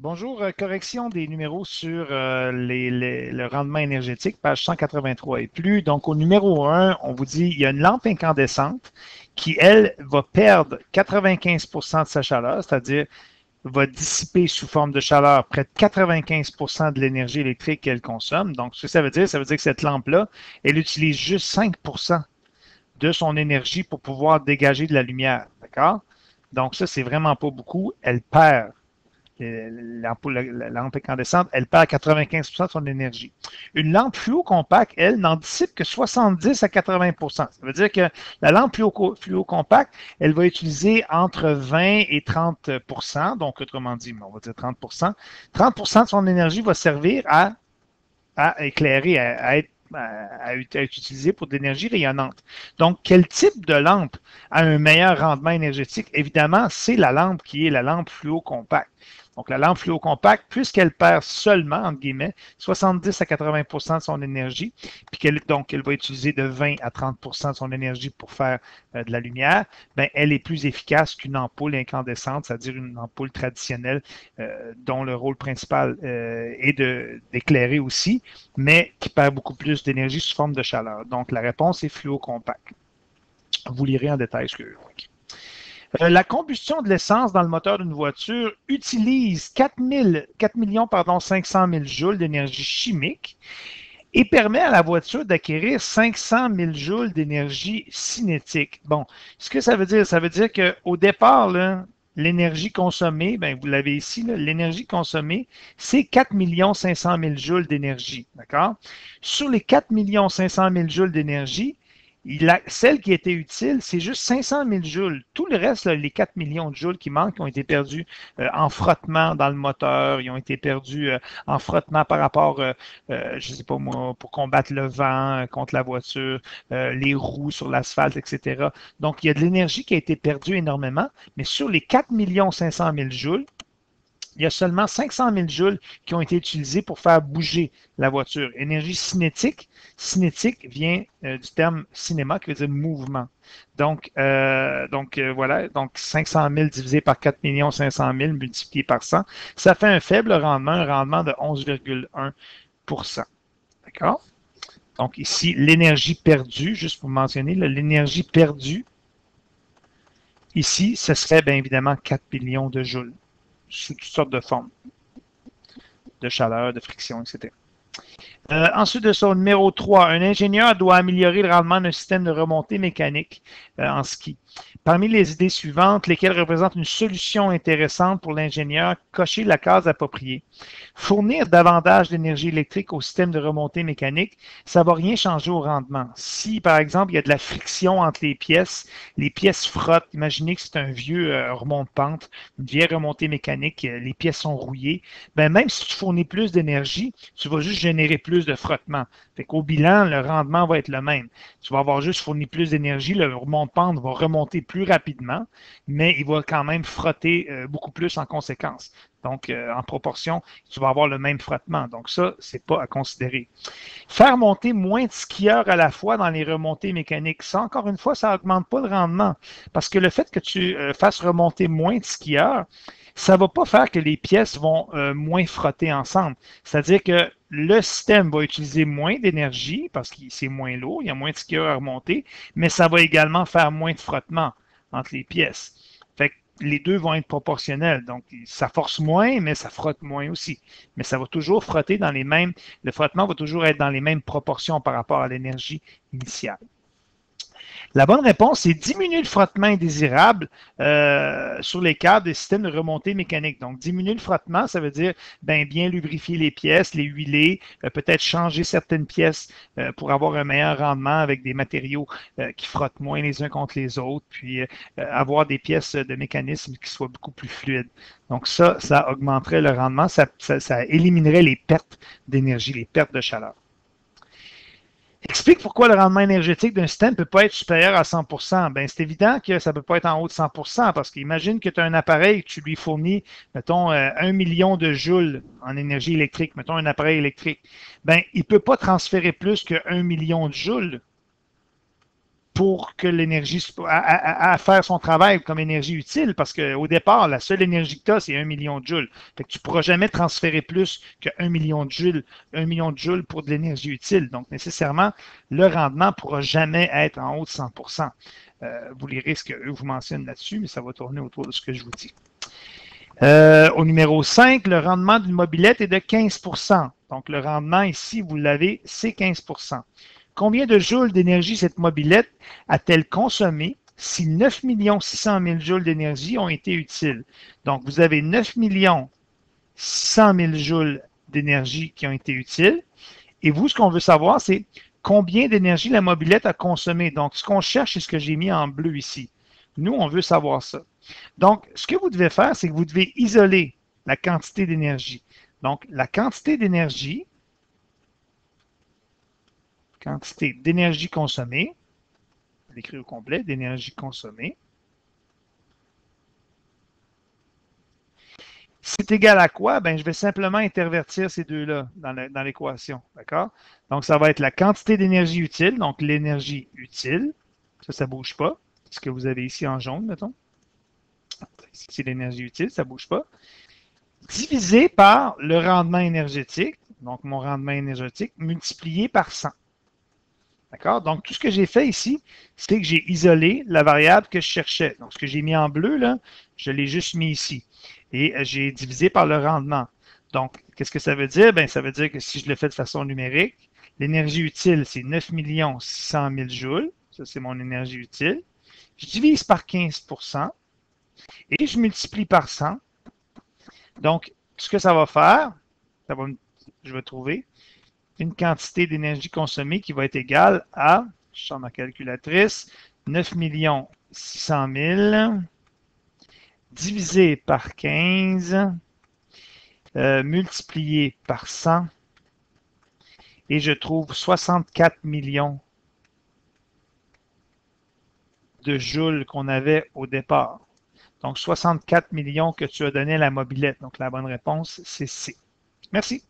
Bonjour, correction des numéros sur le rendement énergétique, page 183 et plus. Donc, au numéro 1, on vous dit il y a une lampe incandescente qui, elle, va perdre 95 de sa chaleur, c'est-à-dire va dissiper sous forme de chaleur près de 95 de l'énergie électrique qu'elle consomme. Donc, ce que ça veut dire? Ça veut dire que cette lampe-là, elle utilise juste 5 de son énergie pour pouvoir dégager de la lumière. D'accord? Donc, ça, c'est vraiment pas beaucoup. Elle perd la lampe incandescente, elle perd 95 de son énergie. Une lampe fluo compacte, elle, n'en dissipe que 70 à 80 Ça veut dire que la lampe fluo compacte, elle va utiliser entre 20 et 30 donc autrement dit, on va dire 30 30 de son énergie va servir à éclairer, à être utilisé pour de l'énergie rayonnante. Donc, quel type de lampe a un meilleur rendement énergétique? Évidemment, c'est la lampe qui est la lampe fluo compacte. Donc, la lampe fluo compacte, puisqu'elle perd seulement, entre guillemets, 70 à 80 de son énergie, puis qu'elle va utiliser de 20 à 30 de son énergie pour faire de la lumière, ben, elle est plus efficace qu'une ampoule incandescente, c'est-à-dire une ampoule traditionnelle dont le rôle principal est d'éclairer aussi, mais qui perd beaucoup plus d'énergie sous forme de chaleur. Donc, la réponse est fluo compact. Vous lirez en détail ce que la combustion de l'essence dans le moteur d'une voiture utilise 4 millions 500 000 joules d'énergie chimique et permet à la voiture d'acquérir 500 000 joules d'énergie cinétique. Bon, ce que ça veut dire? Ça veut dire qu'au départ, l'énergie consommée, ben vous l'avez ici, l'énergie consommée, c'est 4 500 000 joules d'énergie. D'accord? Sur les 4 500 000 joules d'énergie, celle qui était utile, c'est juste 500 000 joules. Tout le reste, là, les 4 millions de joules qui manquent, ont été perdus en frottement dans le moteur, ils ont été perdus en frottement par rapport, je ne sais pas moi, pour combattre le vent contre la voiture, les roues sur l'asphalte, etc. Donc, il y a de l'énergie qui a été perdue énormément, mais sur les 4 500 000 joules, il y a seulement 500 000 joules qui ont été utilisés pour faire bouger la voiture. Énergie cinétique, cinétique vient du terme cinéma qui veut dire mouvement. Voilà, donc 500 000 divisé par 4 500 000 multiplié par 100, ça fait un faible rendement, un rendement de 11,1 D'accord? Donc ici, l'énergie perdue, juste pour mentionner, l'énergie perdue, ici, ce serait bien évidemment 4 millions de joules sous toutes sortes de formes, de chaleur, de friction, etc. Ensuite de ça, au numéro 3, un ingénieur doit améliorer le rendement d'un système de remontée mécanique en ski. Parmi les idées suivantes, lesquelles représentent une solution intéressante pour l'ingénieur, cocher la case appropriée. Fournir davantage d'énergie électrique au système de remontée mécanique, ça ne va rien changer au rendement. Si, par exemple, il y a de la friction entre les pièces frottent, imaginez que c'est un vieux remonte-pente, une vieille remontée mécanique, les pièces sont rouillées, ben même si tu fournis plus d'énergie, tu vas juste générer plus de frottement. Fait qu'au bilan, le rendement va être le même. Tu vas avoir juste fourni plus d'énergie, le remonte-pente va remonter plus rapidement, mais il va quand même frotter beaucoup plus en conséquence. Donc, en proportion, tu vas avoir le même frottement. Donc, ça, c'est pas à considérer. Faire monter moins de skieurs à la fois dans les remontées mécaniques, ça, encore une fois, ça n'augmente pas le rendement. Parce que le fait que tu fasses remonter moins de skieurs, ça ne va pas faire que les pièces vont moins frotter ensemble. C'est-à-dire que le système va utiliser moins d'énergie parce que c'est moins lourd, il y a moins de skieurs à remonter, mais ça va également faire moins de frottement entre les pièces. Fait que les deux vont être proportionnels. Donc, ça force moins, mais ça frotte moins aussi. Mais ça va toujours frotter dans les mêmes, le frottement va toujours être dans les mêmes proportions par rapport à l'énergie initiale. La bonne réponse, c'est diminuer le frottement indésirable sur les câbles des systèmes de remontée mécanique. Donc, diminuer le frottement, ça veut dire bien lubrifier les pièces, les huiler, peut-être changer certaines pièces pour avoir un meilleur rendement avec des matériaux qui frottent moins les uns contre les autres, puis avoir des pièces de mécanisme qui soient beaucoup plus fluides. Donc, ça augmenterait le rendement, ça éliminerait les pertes d'énergie, les pertes de chaleur. Explique pourquoi le rendement énergétique d'un système ne peut pas être supérieur à 100 ben, c'est évident que ça ne peut pas être en haut de 100 parce qu'imagine que tu as un appareil que tu lui fournis, mettons, 1 million de joules en énergie électrique, mettons un appareil électrique. Ben, il ne peut pas transférer plus que 1 million de joules pour que l'énergie, à faire son travail comme énergie utile, parce qu'au départ, la seule énergie que tu as, c'est 1 million de joules. Fait que tu ne pourras jamais transférer plus que 1 million de joules, 1 million de joules pour de l'énergie utile. Donc, nécessairement, le rendement ne pourra jamais être en haut de 100 vous lirez ce qu'eux vous mentionnent là-dessus, mais ça va tourner autour de ce que je vous dis. Au numéro 5, le rendement d'une mobilette est de 15 Donc, le rendement ici, vous l'avez, c'est 15 Combien de joules d'énergie cette mobilette a-t-elle consommé si 9 600 000 joules d'énergie ont été utiles? Donc, vous avez 9 600 000 joules d'énergie qui ont été utiles. Et vous, ce qu'on veut savoir, c'est combien d'énergie la mobilette a consommé. Donc, ce qu'on cherche, c'est ce que j'ai mis en bleu ici. Nous, on veut savoir ça. Donc, ce que vous devez faire, c'est que vous devez isoler la quantité d'énergie. Donc, la quantité d'énergie consommée, je l'écris au complet, d'énergie consommée, c'est égal à quoi? Ben, je vais simplement intervertir ces deux-là dans l'équation. D'accord? Donc, ça va être la quantité d'énergie utile, donc l'énergie utile. Ça ne bouge pas. Ce que vous avez ici en jaune, mettons. Ici, c'est l'énergie utile, ça ne bouge pas. Divisé par le rendement énergétique, donc mon rendement énergétique, multiplié par 100. D'accord? Donc, tout ce que j'ai fait ici, c'est que j'ai isolé la variable que je cherchais. Donc, ce que j'ai mis en bleu, là, je l'ai juste mis ici. Et j'ai divisé par le rendement. Donc, qu'est-ce que ça veut dire? Bien, ça veut dire que si je le fais de façon numérique, l'énergie utile, c'est 9 600 000 joules. Ça, c'est mon énergie utile. Je divise par 15 et je multiplie par 100. Donc, ce que ça va faire, je vais trouver une quantité d'énergie consommée qui va être égale à, je sors ma calculatrice, 9 600 000 divisé par 15 multiplié par 100 et je trouve 64 millions de joules qu'on avait au départ. Donc, 64 millions que tu as donné à la mobilette. Donc, la bonne réponse, c'est C. Merci.